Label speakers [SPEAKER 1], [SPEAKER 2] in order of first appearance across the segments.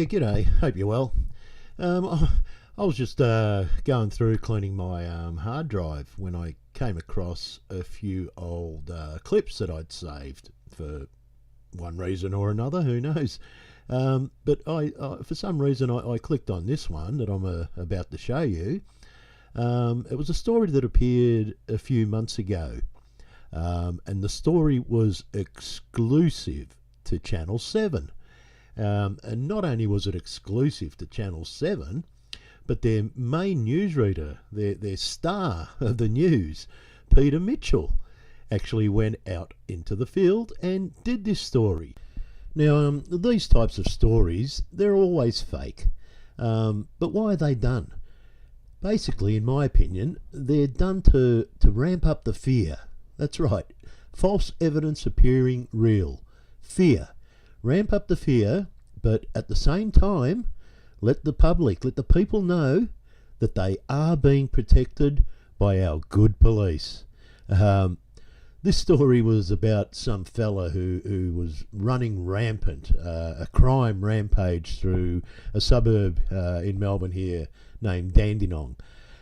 [SPEAKER 1] Yeah, g'day. Hope you're well. I was just going through cleaning my hard drive when I came across a few old clips that I'd saved for one reason or another, who knows. But I for some reason, I clicked on this one that I'm about to show you. It was a story that appeared a few months ago, and the story was exclusive to Channel 7. And not only was it exclusive to Channel 7, but their main newsreader, their star of the news, Peter Mitchell, actually went out into the field and did this story. Now, these types of stories, they're always fake. But why are they done? Basically, in my opinion, they're done to ramp up the fear. That's right. False evidence appearing real. Fear. Ramp up the fear, but at the same time, let the public, let the people know that they are being protected by our good police. This story was about some fella who was running rampant, a crime rampage through a suburb in Melbourne here named Dandenong.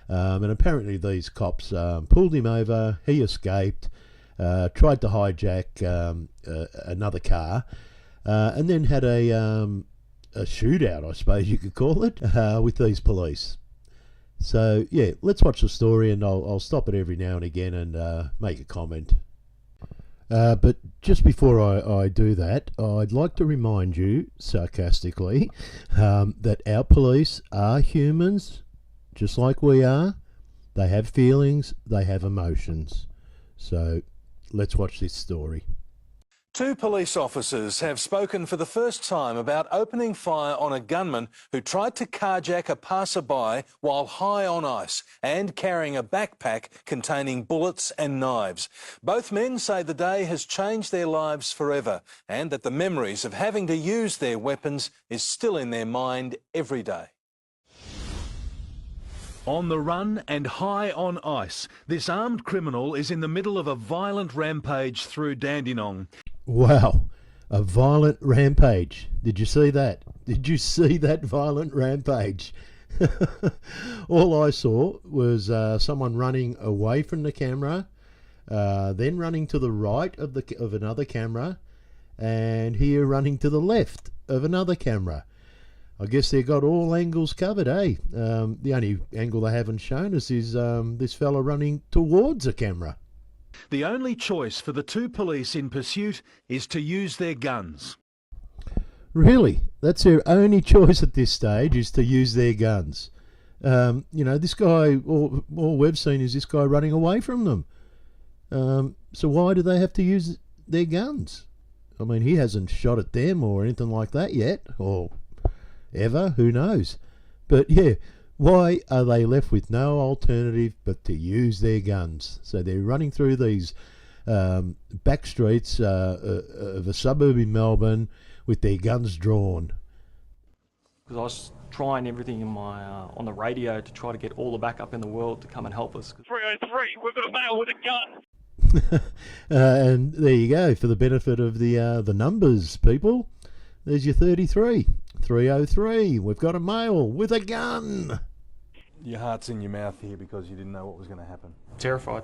[SPEAKER 1] And apparently these cops pulled him over, he escaped, tried to hijack another car, and then had a shootout, I suppose you could call it, with these police. So, yeah, let's watch the story, and I'll stop it every now and again and make a comment. But just before I do that, I'd like to remind you, sarcastically, that our police are humans, just like we are. They have feelings, they have emotions. So, let's watch this story.
[SPEAKER 2] Two police officers have spoken for the first time about opening fire on a gunman who tried to carjack a passerby while high on ice and carrying a backpack containing bullets and knives. Both men say the day has changed their lives forever and that the memories of having to use their weapons is still in their mind every day.
[SPEAKER 3] On the run and high on ice, this armed criminal is in the middle of a violent rampage through Dandenong.
[SPEAKER 1] Wow, a violent rampage. Did you see that? Did you see that violent rampage? All I saw was someone running away from the camera, then running to the right of another camera, and here running to the left of another camera. I guess they've got all angles covered, eh? The only angle they haven't shown us is this fella running towards a camera.
[SPEAKER 3] The only choice for the two police in pursuit is to use their guns.
[SPEAKER 1] Really? That's their only choice at this stage, is to use their guns. You know, this guy, all we've seen is this guy running away from them. So why do they have to use their guns? I mean, he hasn't shot at them or anything like that yet, or ever, who knows? But yeah, why are they left with no alternative but to use their guns? So they're running through these back streets of a suburb in Melbourne with their guns drawn.
[SPEAKER 4] Because I was trying everything in my on the radio to try to get all the backup in the world to come and help us.
[SPEAKER 5] 303, we've got a male with a gun.
[SPEAKER 1] And there you go, for the benefit of the numbers, people. There's your 33. 303, we've got a male with a gun.
[SPEAKER 2] Your heart's in your mouth here because you didn't know what was going to happen.
[SPEAKER 4] Terrified.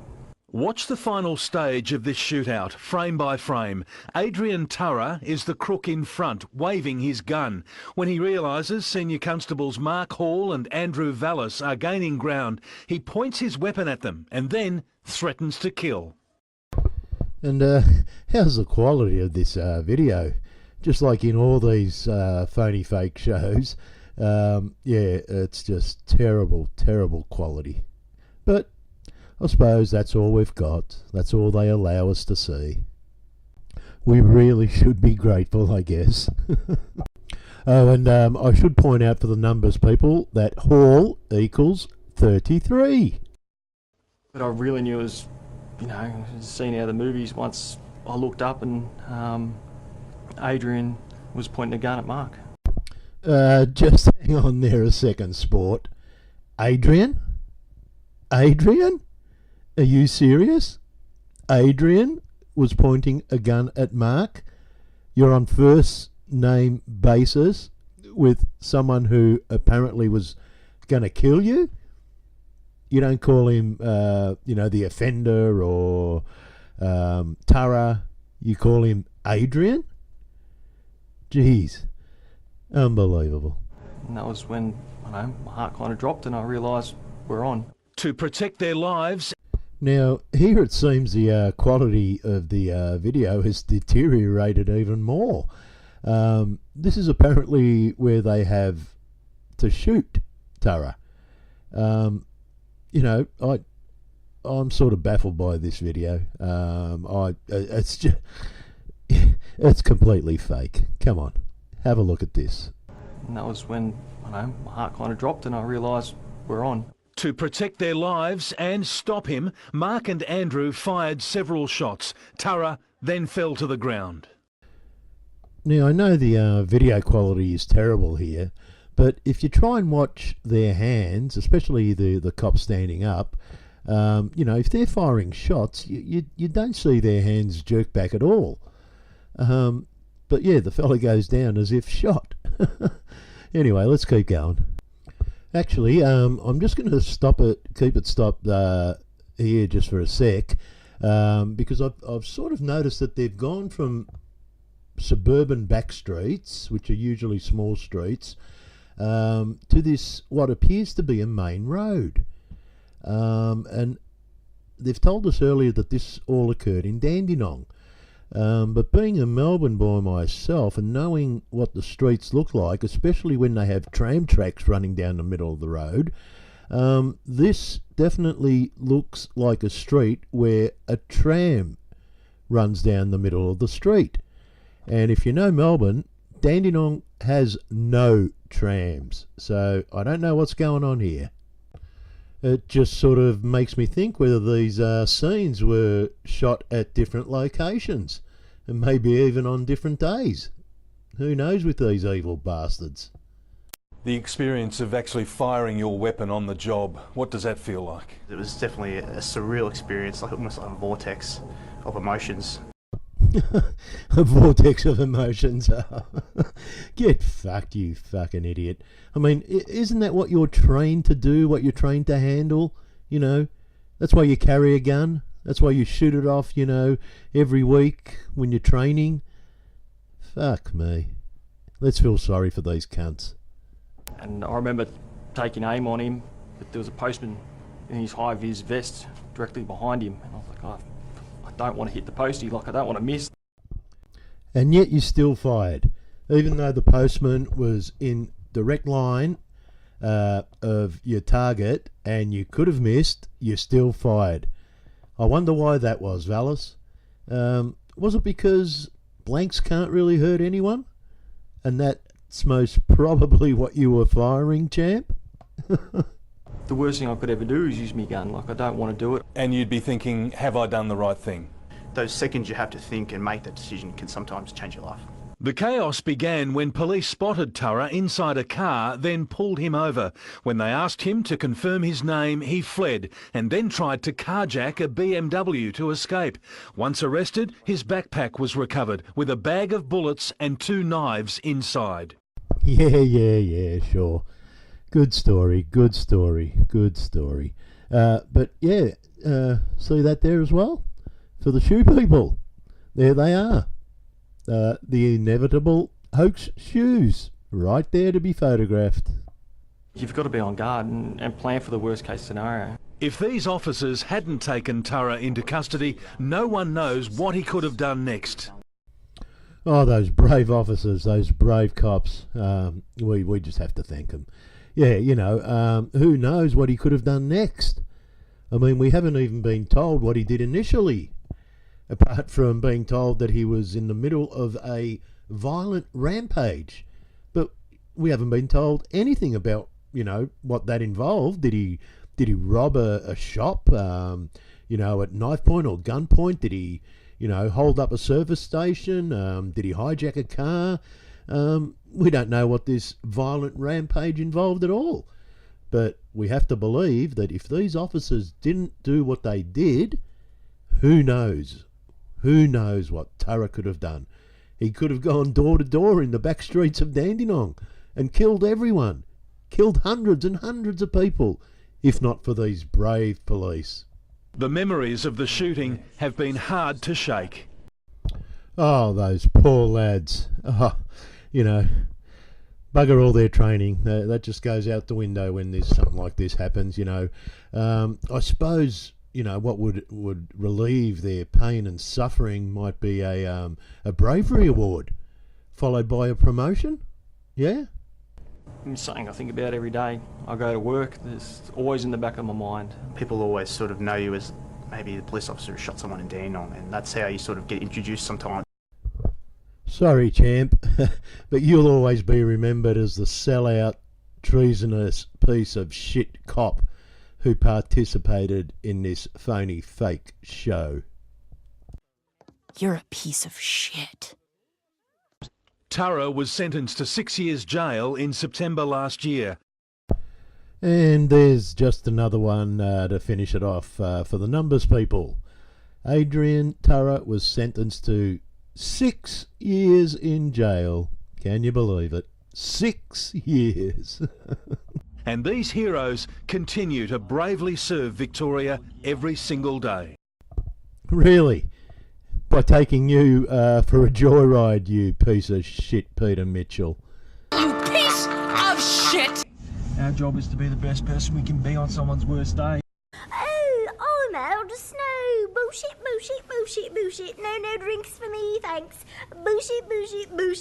[SPEAKER 3] Watch the final stage of this shootout, frame by frame. Adrian is the crook in front, waving his gun. When he realises Senior Constables Mark Hall and Andrew Vallis are gaining ground, he points his weapon at them and then threatens to kill.
[SPEAKER 1] And how's the quality of this video? Just like in all these phony fake shows, yeah, it's just terrible, terrible quality. But I suppose that's all we've got. That's all they allow us to see. We really should be grateful, I guess. Oh, and I should point out for the numbers, people, that Hall equals 33.
[SPEAKER 4] But I really knew it was, you know, seen out of the movies. Once I looked up and Adrian was pointing a gun at Mark.
[SPEAKER 1] Just hang on there a second, sport. Adrian? Adrian? Are you serious? Adrian was pointing a gun at Mark? You're on first name basis with someone who apparently was going to kill you? You don't call him, the offender or Tara. You call him Adrian? Jeez. Unbelievable.
[SPEAKER 4] And that was when, my heart kind of dropped and I realised we're on.
[SPEAKER 3] To protect their lives.
[SPEAKER 1] Now, here it seems the quality of the video has deteriorated even more. This is apparently where they have to shoot Tara. I'm sort of baffled by this video. It's just, it's completely fake. Come on, have a look at this.
[SPEAKER 4] And that was when, my heart kind of dropped and I realised we're on.
[SPEAKER 3] To protect their lives and stop him, Mark and Andrew fired several shots. Tara then fell to the ground.
[SPEAKER 1] Now, I know the video quality is terrible here, but if you try and watch their hands, especially the cop standing up, if they're firing shots, you don't see their hands jerk back at all. But yeah, the fella goes down as if shot. Anyway, let's keep going. Actually, I'm just going to keep it stopped here just for a sec, because I've sort of noticed that they've gone from suburban back streets, which are usually small streets, to this what appears to be a main road. And they've told us earlier that this all occurred in Dandenong. But being a Melbourne boy myself and knowing what the streets look like, especially when they have tram tracks running down the middle of the road, this definitely looks like a street where a tram runs down the middle of the street. And if you know Melbourne, Dandenong has no trams, so I don't know what's going on here. It just sort of makes me think whether these scenes were shot at different locations and maybe even on different days. Who knows with these evil bastards?
[SPEAKER 2] The experience of actually firing your weapon on the job, what does that feel like?
[SPEAKER 6] It was definitely a surreal experience, like almost like a vortex of emotions.
[SPEAKER 1] A vortex of emotions. Get fucked, you fucking idiot. I mean, isn't that what you're trained to do, what you're trained to handle? That's why you carry a gun. That's why you shoot it off, every week when you're training. Fuck me. Let's feel sorry for these cunts.
[SPEAKER 4] And I remember taking aim on him, but there was a postman in his high-vis vest directly behind him. And I was like, I don't want to hit the postie, I don't want to miss.
[SPEAKER 1] And yet you still fired, even though the postman was in direct line of your target and you could have missed, you still fired. I wonder why that was, Valis. Was it because blanks can't really hurt anyone? And that's most probably what you were firing, champ?
[SPEAKER 4] The worst thing I could ever do is use my gun. I don't want to do it.
[SPEAKER 2] And you'd be thinking, have I done the right thing?
[SPEAKER 6] Those seconds you have to think and make that decision can sometimes change your life.
[SPEAKER 3] The chaos began when police spotted Tara inside a car, then pulled him over. When they asked him to confirm his name, he fled and then tried to carjack a BMW to escape. Once arrested, his backpack was recovered with a bag of bullets and 2 knives inside.
[SPEAKER 1] Yeah, sure. Good story. But yeah, see that there as well? For the shoe people. There they are. The inevitable hoax shoes. Right there to be photographed.
[SPEAKER 4] You've got to be on guard and plan for the worst case scenario.
[SPEAKER 3] If these officers hadn't taken Tara into custody, no one knows what he could have done next.
[SPEAKER 1] Oh, those brave officers, those brave cops. We just have to thank them. Yeah, who knows what he could have done next? I mean, we haven't even been told what he did initially, apart from being told that he was in the middle of a violent rampage. But we haven't been told anything about, what that involved. Did he rob a shop, at knife point or gunpoint? Did he, hold up a service station? Did he hijack a car? We don't know what this violent rampage involved at all. But we have to believe that if these officers didn't do what they did, who knows? Who knows what Tara could have done? He could have gone door to door in the back streets of Dandenong and killed everyone. Killed hundreds and hundreds of people, if not for these brave police.
[SPEAKER 3] The memories of the shooting have been hard to shake.
[SPEAKER 1] Oh, those poor lads. Oh, you know, bugger all their training. That just goes out the window when there's something like this happens, you know. I suppose, you know, what would relieve their pain and suffering might be a bravery award, followed by a promotion. Yeah?
[SPEAKER 4] It's something I think about every day. I go to work, it's always in the back of my mind.
[SPEAKER 6] People always sort of know you as maybe the police officer who shot someone in Dandenong, and that's how you sort of get introduced sometimes.
[SPEAKER 1] Sorry, champ, but you'll always be remembered as the sellout, treasonous piece of shit cop who participated in this phony fake show.
[SPEAKER 7] You're a piece of shit.
[SPEAKER 3] Turra was sentenced to 6 years jail in September last year.
[SPEAKER 1] And there's just another one to finish it off for the numbers people. Adrian Turra was sentenced to 6 years in jail. Can you believe it? 6 years.
[SPEAKER 3] And these heroes continue to bravely serve Victoria every single day.
[SPEAKER 1] Really? By taking you for a joyride, you piece of shit, Peter Mitchell.
[SPEAKER 7] You piece of shit!
[SPEAKER 4] Our job is to be the best person we can be on someone's worst day.
[SPEAKER 8] Oh, I'm out of snow. Bullshit, bullshit, bullshit, bullshit. No drinks for me, thanks. Bullshit, bullshit, bullshit.